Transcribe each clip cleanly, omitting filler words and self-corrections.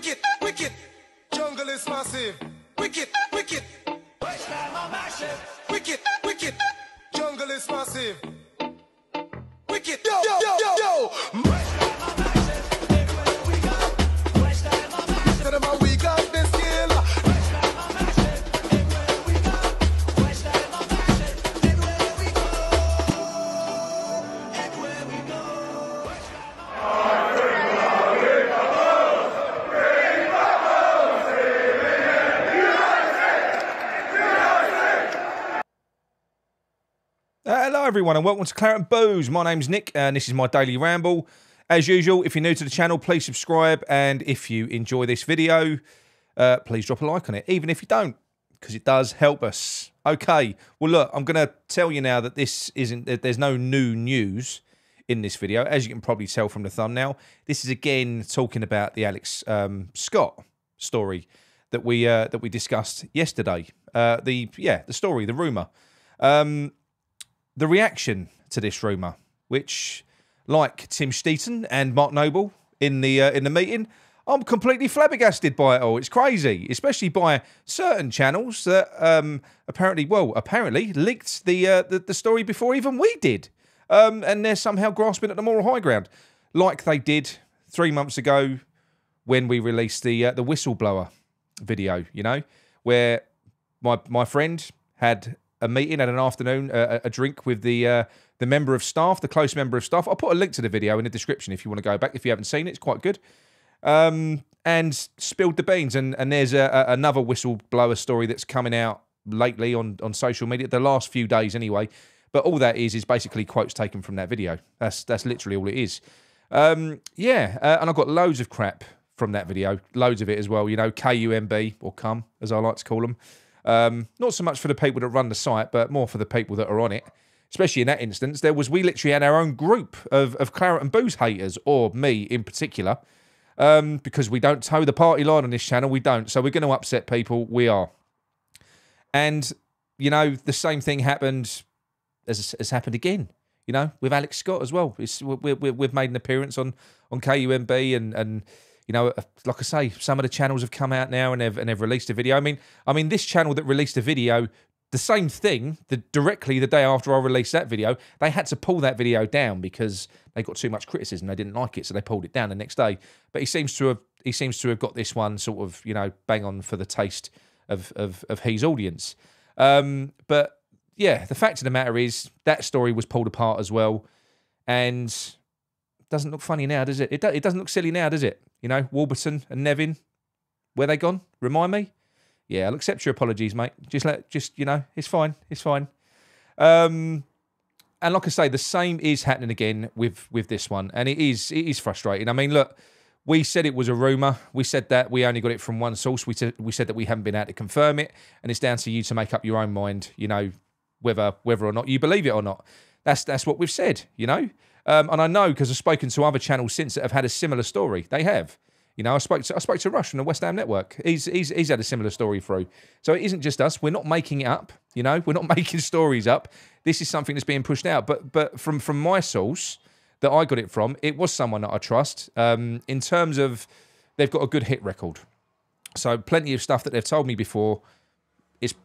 wicked, wicked. Jungle is massive. Wicked, wicked. Wasteland are massive. Wicked, wicked. Jungle is massive. Wicked, yo, yo, yo, yo, yo. Wasteland are massive. Everywhere we go. Wasteland are massive. Tell them how we got this skill. Wasteland are massive. Everywhere we go. Wasteland are massive. Everywhere we go. Everywhere we go. Wasteland are massive. Hello everyone and welcome to Claret and Booze. My name's Nick and this is my daily ramble. As usual, if you're new to the channel, please subscribe, and if you enjoy this video, please drop a like on it, even if you don't, because it does help us. Okay, well look, I'm going to tell you now that there's no new news in this video. As you can probably tell from the thumbnail, this is again talking about the Alex Scott story that we discussed yesterday. The story, the rumour. The reaction to this rumour, which, like Tim Steaton and Mark Noble in the meeting, I'm completely flabbergasted by it all. It's crazy, especially by certain channels that apparently leaked the story before even we did, and they're somehow grasping at the moral high ground, like they did 3 months ago when we released the whistleblower video. You know, where my friend had a meeting at an afternoon, a drink with the member of staff, the close member of staff. I'll put a link to the video in the description if you want to go back. If you haven't seen it, it's quite good. And spilled the beans. And there's another whistleblower story that's coming out lately on social media, the last few days anyway. But all that is basically quotes taken from that video. That's literally all it is. And I've got loads of crap from that video, loads of it as well. You know, KUMB, or cum, as I like to call them. Not so much for the people that run the site, but more for the people that are on it. Especially in that instance, we literally had our own group of Claret and Booze haters, or me in particular, because we don't toe the party line on this channel. We don't, so we're going to upset people. We are, and you know the same thing happened has happened again. You know, with Alex Scott as well. We've made an appearance on KUMB and. You know, like I say, some of the channels have come out now and they've released a video. I mean, this channel that released a video, the same thing, directly the day after I released that video, they had to pull that video down because they got too much criticism. They didn't like it, so they pulled it down the next day. But he seems to have got this one sort of, you know, bang on for the taste of his audience. But yeah, the fact of the matter is that story was pulled apart as well, and doesn't look funny now, does it? It doesn't look silly now, does it? You know, Warburton and Nevin, where they gone? Remind me. Yeah, I'll accept your apologies, mate. Just you know, it's fine. It's fine. And like I say, the same is happening again with this one, and it is frustrating. I mean, look, we said it was a rumor. We said that we only got it from one source. We said that we haven't been able to confirm it, and it's down to you to make up your own mind. You know, whether or not you believe it or not. That's what we've said. You know. And I know because I've spoken to other channels since that have had a similar story. They have. You know, I spoke to Rush from the West Ham Network. He's had a similar story through. So it isn't just us. We're not making it up. You know, we're not making stories up. This is something that's being pushed out. But from my source that I got it from, it was someone that I trust. In terms of they've got a good hit record. So plenty of stuff that they've told me before.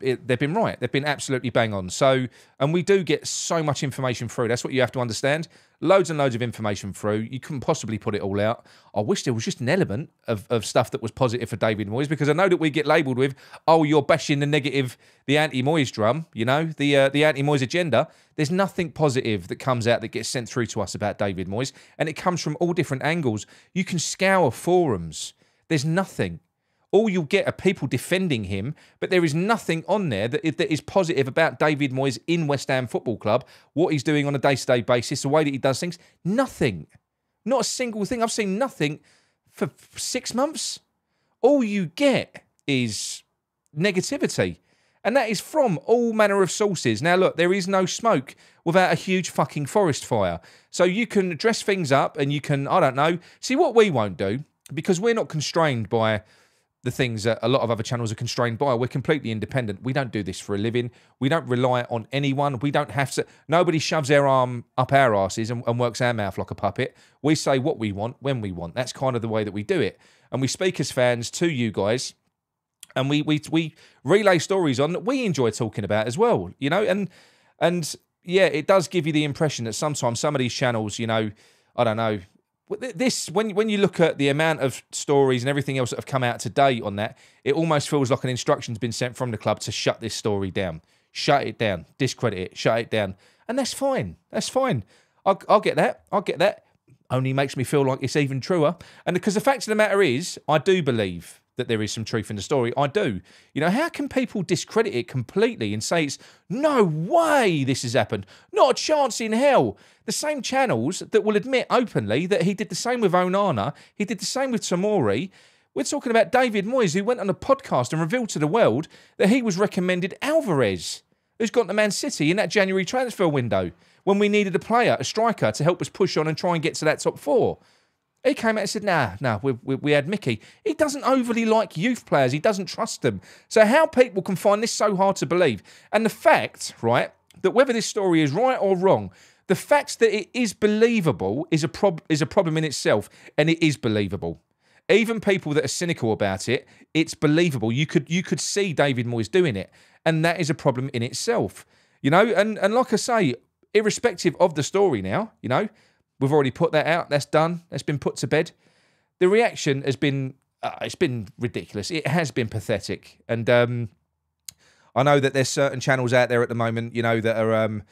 They've been right. They've been absolutely bang on. So, and we do get so much information through. That's what you have to understand. Loads and loads of information through. You couldn't possibly put it all out. I wish there was just an element of stuff that was positive for David Moyes, because I know that we get labelled with, oh, you're bashing the negative, the Anti Moyes drum, you know, the Anti Moyes agenda. There's nothing positive that comes out that gets sent through to us about David Moyes, and it comes from all different angles. You can scour forums. There's nothing. All you'll get are people defending him, but there is nothing on there that is positive about David Moyes in West Ham Football Club, what he's doing on a day-to-day basis, the way that he does things. Nothing. Not a single thing. I've seen nothing for 6 months. All you get is negativity, and that is from all manner of sources. Now, look, there is no smoke without a huge fucking forest fire. So you can dress things up and you can, I don't know, see what we won't do, because we're not constrained by the things that a lot of other channels are constrained by. We're completely independent. We don't do this for a living. We don't rely on anyone. We don't have to. Nobody shoves their arm up our asses and works our mouth like a puppet. We say what we want when we want. That's kind of the way that we do it. And we speak as fans to you guys. And we relay stories on that we enjoy talking about as well, you know. And yeah, it does give you the impression that sometimes some of these channels, you know, I don't know. This, when you look at the amount of stories and everything else that have come out today on that, it almost feels like an instruction's been sent from the club to shut this story down. Shut it down. Discredit it. Shut it down. And that's fine. That's fine. I'll get that. I'll get that. Only makes me feel like it's even truer. And because the fact of the matter is, I do believe that there is some truth in the story. I do. You know, how can people discredit it completely and say it's no way this has happened? Not a chance in hell. The same channels that will admit openly that he did the same with Onana, he did the same with Tomori. We're talking about David Moyes, who went on a podcast and revealed to the world that he was recommended Alvarez, who's gone to Man City in that January transfer window when we needed a player, a striker, to help us push on and try and get to that top four. He came out and said, nah, we had Mickey. He doesn't overly like youth players. He doesn't trust them. So how people can find this so hard to believe? And the fact, right, that whether this story is right or wrong, the fact that it is believable is a problem in itself, and it is believable. Even people that are cynical about it, it's believable. You could see David Moyes doing it, and that is a problem in itself. You know, and like I say, irrespective of the story now, you know, we've already put that out. That's done. That's been put to bed. The reaction has been, it's been ridiculous. It has been pathetic. And I know that there's certain channels out there at the moment, you know, that are,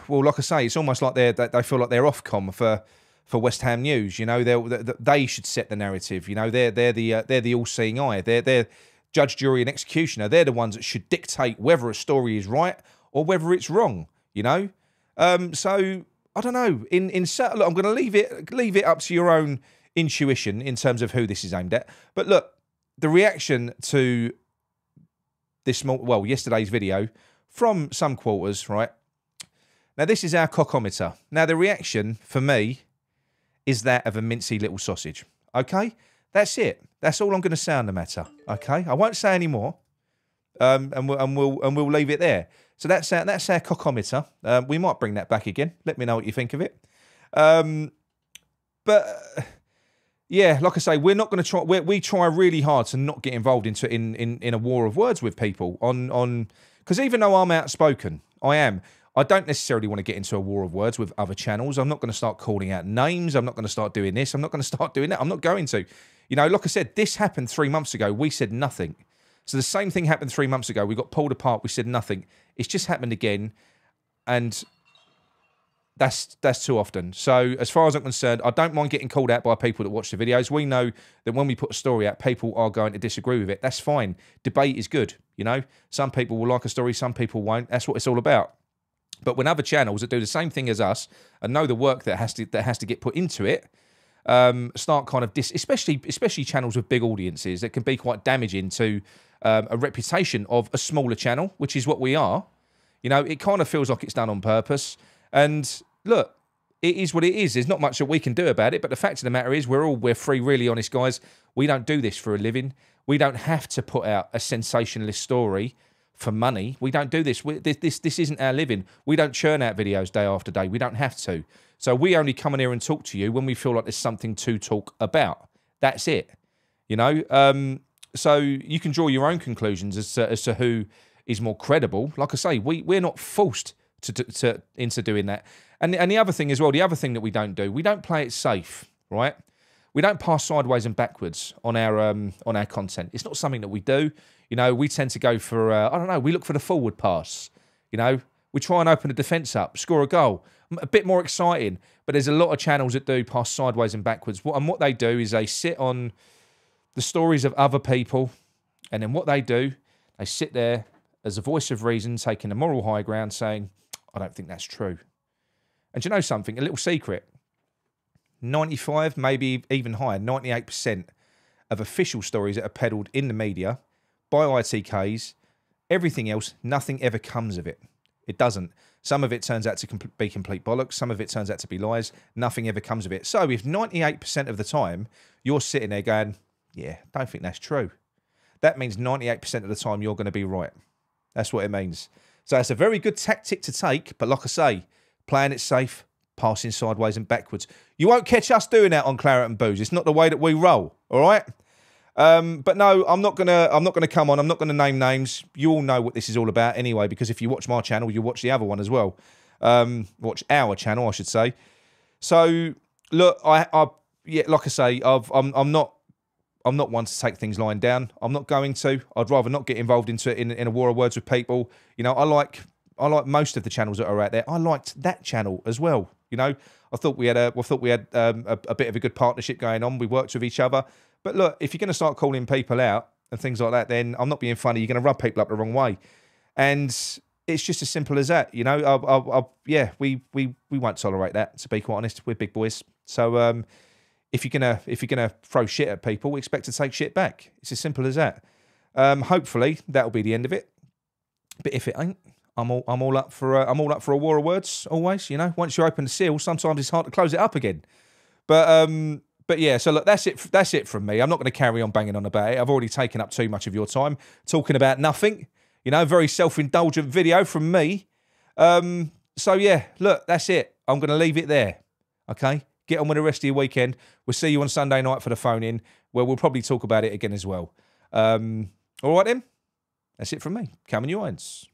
well, like I say, it's almost like they feel like they're Ofcom for West Ham news. You know, they should set the narrative. You know, they're the all-seeing eye. They're judge, jury, and executioner. They're the ones that should dictate whether a story is right or whether it's wrong. You know, so. I don't know. Look, I'm going to leave it up to your own intuition in terms of who this is aimed at. But look, the reaction to yesterday's video from some quarters, right? Now, this is our cockometer. Now, the reaction for me is that of a mincy little sausage. Okay, that's it. That's all I'm going to say on the matter. Okay, I won't say any more, and we'll leave it there. So that's our cockometer. We might bring that back again. Let me know what you think of it. But yeah, like I say, we're not going to try. We try really hard to not get involved in a war of words with people on because even though I'm outspoken, I don't necessarily want to get into a war of words with other channels. I'm not going to start calling out names. I'm not going to start doing this. I'm not going to start doing that. I'm not going to. You know, like I said, this happened 3 months ago. We said nothing. So the same thing happened 3 months ago. We got pulled apart. We said nothing. It's just happened again, and that's too often. So as far as I'm concerned, I don't mind getting called out by people that watch the videos. We know that when we put a story out, people are going to disagree with it. That's fine. Debate is good. You know, some people will like a story, some people won't. That's what it's all about. But when other channels that do the same thing as us and know the work that has to get put into it, start kind of especially channels with big audiences, that can be quite damaging to a reputation of a smaller channel, which is what we are. You know, it kind of feels like it's done on purpose. And look, it is what it is. There's not much that we can do about it. But the fact of the matter is, we're three really honest guys. We don't do this for a living. We don't have to put out a sensationalist story for money. We don't do this. This isn't our living. We don't churn out videos day after day. We don't have to. So we only come in here and talk to you when we feel like there's something to talk about. That's it. You know. So you can draw your own conclusions as to who is more credible. Like I say, we're not forced into doing that. And the other thing as well, the other thing that we don't do, we don't play it safe, right? We don't pass sideways and backwards on our content. It's not something that we do. You know, we tend to go for I don't know. We look for the forward pass. You know, we try and open the defence up, score a goal, a bit more exciting. But there's a lot of channels that do pass sideways and backwards. What they do is they sit on the stories of other people, and then what they do, they sit there as a voice of reason, taking the moral high ground, saying, I don't think that's true. And do you know something? A little secret. 95, maybe even higher, 98% of official stories that are peddled in the media by ITKs, everything else, nothing ever comes of it. It doesn't. Some of it turns out to be complete bollocks. Some of it turns out to be lies. Nothing ever comes of it. So if 98% of the time you're sitting there going, Yeah, don't think that's true. That means 98% of the time you're going to be right. That's what it means. So it's a very good tactic to take, but like I say, playing it safe, passing sideways and backwards. You won't catch us doing that on Claret and Booze. It's not the way that we roll, all right? But no, I'm not gonna come on. I'm not gonna name names. You all know what this is all about anyway, because if you watch my channel, you watch the other one as well. Watch our channel, I should say. So look, yeah, like I say, I'm not one to take things lying down. I'm not going to. I'd rather not get involved into it in a war of words with people. You know, I like most of the channels that are out there. I liked that channel as well. You know, I thought we had a bit of a good partnership going on. We worked with each other. But look, if you're going to start calling people out and things like that, then I'm not being funny. You're going to rub people up the wrong way, and it's just as simple as that. You know, yeah, we won't tolerate that. To be quite honest, we're big boys. So if you're gonna throw shit at people, we expect to take shit back. It's as simple as that. Hopefully that'll be the end of it. But if it ain't, I'm all up for a war of words. Always, you know. Once you open the seal, sometimes it's hard to close it up again. But yeah, so look, that's it from me. I'm not going to carry on banging on about it. I've already taken up too much of your time talking about nothing. You know, very self-indulgent video from me. So yeah, look, that's it. I'm going to leave it there. Okay, get on with the rest of your weekend. We'll see you on Sunday night for the phone-in, where we'll probably talk about it again as well. All right then, that's it from me. Come on, you irons.